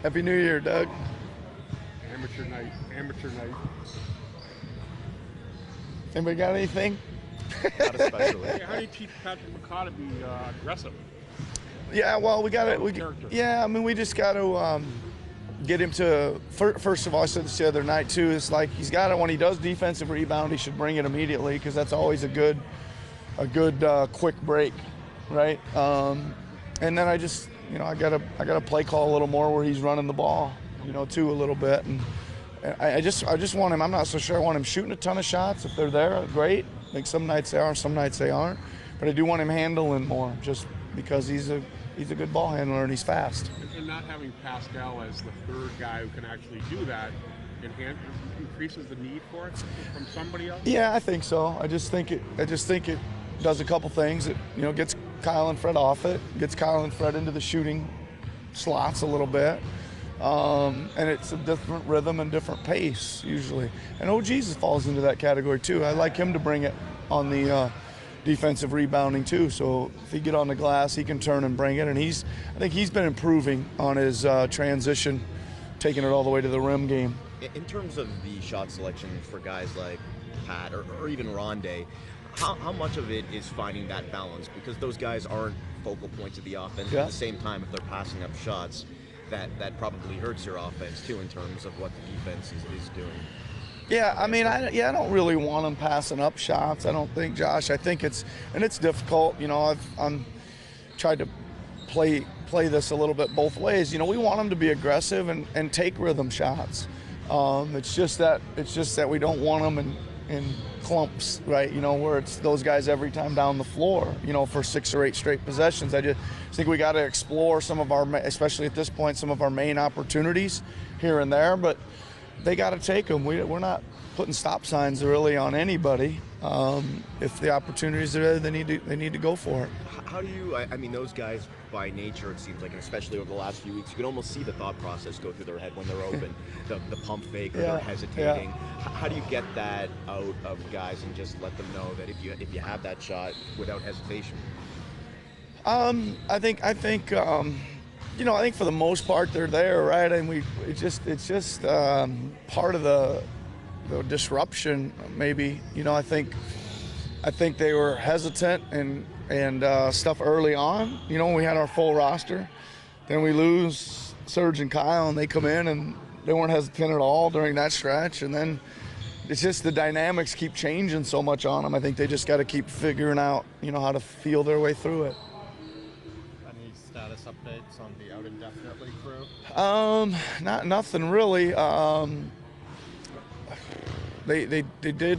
Happy New Year, Doug. Amateur night. Amateur night. Anybody got anything? Not especially. Hey, how do you teach Patrick McCaw to be aggressive? Yeah, well, we got to. Character. Yeah, I mean, we just got to get him to. First of all, I said this the other night too. It's like he's got to, when he does defensive rebound, he should bring it immediately because that's always a good quick break, right? And then I just, I got to play call a little more where he's running the ball, too, a little bit. And I just want him. I'm not so sure I want him shooting a ton of shots. If they're there, great. Like some nights they are, some nights they aren't. But I do want him handling more, just because he's a good ball handler and he's fast. And not having Pascal as the third guy who can actually do that increases the need for it from somebody else. Yeah, I think so. I just think it does a couple things. It gets Kyle and Fred off it, gets Kyle and Fred into the shooting slots a little bit. And it's a different rhythm and different pace usually. And OG's falls into that category too. I like him to bring it on the defensive rebounding too. So if he get on the glass, he can turn and bring it. And I think he's been improving on his transition, taking it all the way to the rim game. In terms of the shot selection for guys like Pat or even Rondé, how much of it is finding that balance? Because those guys aren't focal points of the offense. Yeah. At the same time, if they're passing up shots, that probably hurts your offense too in terms of what the defense is doing. Yeah, I mean, I don't really want them passing up shots. I don't think, Josh. I think it's difficult. I'm tried to play this a little bit both ways. We want them to be aggressive and take rhythm shots. It's just that we don't want them in clumps, right? Where it's those guys every time down the floor, for 6 or 8 straight possessions. I just think we got to explore some of our, especially at this point, some of our main opportunities here and there, but they got to take them. We're not putting stop signs really on anybody. If the opportunities are there, they need to go for it. How do you, I mean, those guys by nature, it seems like, and especially over the last few weeks, you can almost see the thought process go through their head when they're open, the pump fake, or they're hesitating. Yeah. How do you get that out of guys and just let them know that if you have that shot without hesitation? I think for the most part they're there, right? And it's just part of the disruption, maybe. I think they were hesitant and stuff early on. We had our full roster, then we lose Serge and Kyle, and they come in and they weren't hesitant at all during that stretch. And then it's just the dynamics keep changing so much on them. I think they just got to keep figuring out, how to feel their way through it. Any status updates on the out indefinitely crew? Nothing really. They did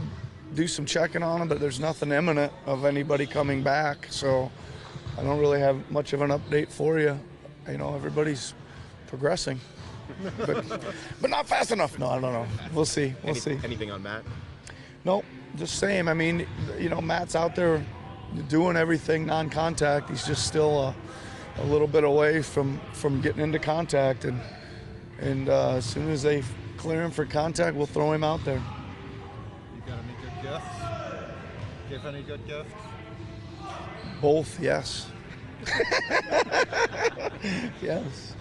do some checking on them, but there's nothing imminent of anybody coming back. So I don't really have much of an update for you. Everybody's progressing, but not fast enough. No, I don't know. We'll see. See. Anything on Matt? Nope, just same. I mean, Matt's out there doing everything non-contact. He's just still a little bit away from getting into contact, and as soon as they clear him for contact, we'll throw him out there. You got any good gifts? Give any good gifts? Both, yes. Yes.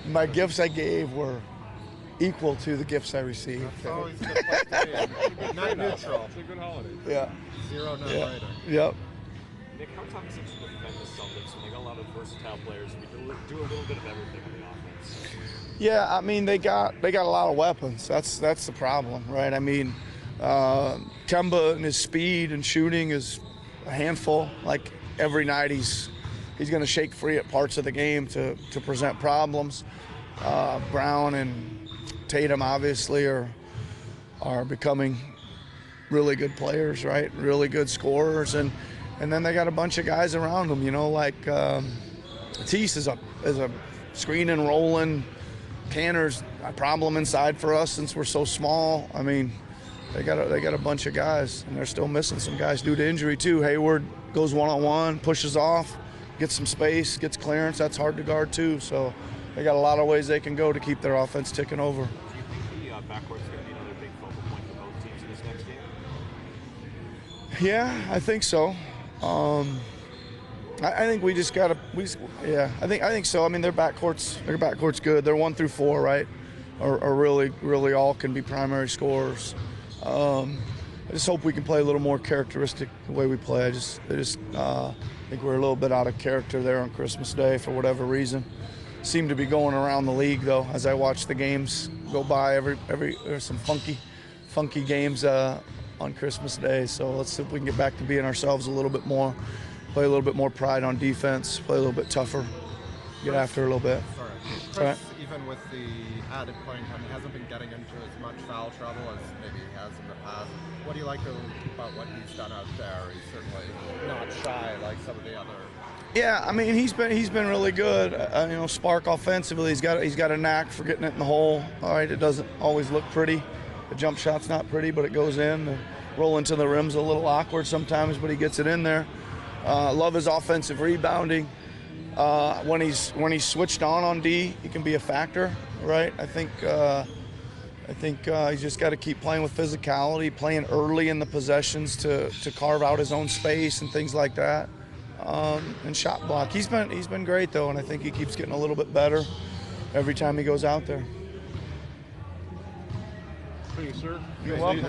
My gifts I gave were equal to the gifts I received. That's always a good place to be. Not neutral. It's a good holiday. Yeah. 0 no Yeah. later. Yep. Nick, how tough is it to defend the Celtics when they got a lot of versatile players who do a little bit of everything on the offense? Yeah, I mean they got a lot of weapons. That's the problem, right? I mean, Kemba and his speed and shooting is a handful. Like every night he's going to shake free at parts of the game to present problems. Brown and Tatum obviously are becoming really good players, right? Really good scorers, and then they got a bunch of guys around them, like Matisse is a screen and rolling. Tanner's a problem inside for us since we're so small. I mean, they got a bunch of guys, and they're still missing some guys due to injury too. Hayward goes one-on-one, pushes off, gets some space, gets clearance. That's hard to guard too. So they got a lot of ways they can go to keep their offense ticking over. Do you think the backcourt's going to be another big focal point for both teams in this next game? Yeah, I think so. I think we just gotta. Yeah, I think so. I mean, their backcourt's good. They're 1 through 4, right? Are really all can be primary scorers. I just hope we can play a little more characteristic the way we play. I think we're a little bit out of character there on Christmas Day for whatever reason. Seem to be going around the league though. As I watch the games go by, there's some funky games on Christmas Day. So let's see if we can get back to being ourselves a little bit more. Play a little bit more pride on defense. Play a little bit tougher. Get after a little bit. Sorry. Chris, Right. even with the added playing time, he hasn't been getting into as much foul trouble as maybe he has in the past. What do you like about what he's done out there? He's certainly not shy like some of the other. Yeah, I mean he's been really good. Spark offensively. He's got a knack for getting it in the hole. All right, it doesn't always look pretty. The jump shot's not pretty, but it goes in. The roll into the rim's a little awkward sometimes, but he gets it in there. Love his offensive rebounding. When he's switched on D, he can be a factor, right? I think he's just got to keep playing with physicality, playing early in the possessions to carve out his own space and things like that. And shot block. He's been great though, and I think he keeps getting a little bit better every time he goes out there. Thank you, sir. You're welcome.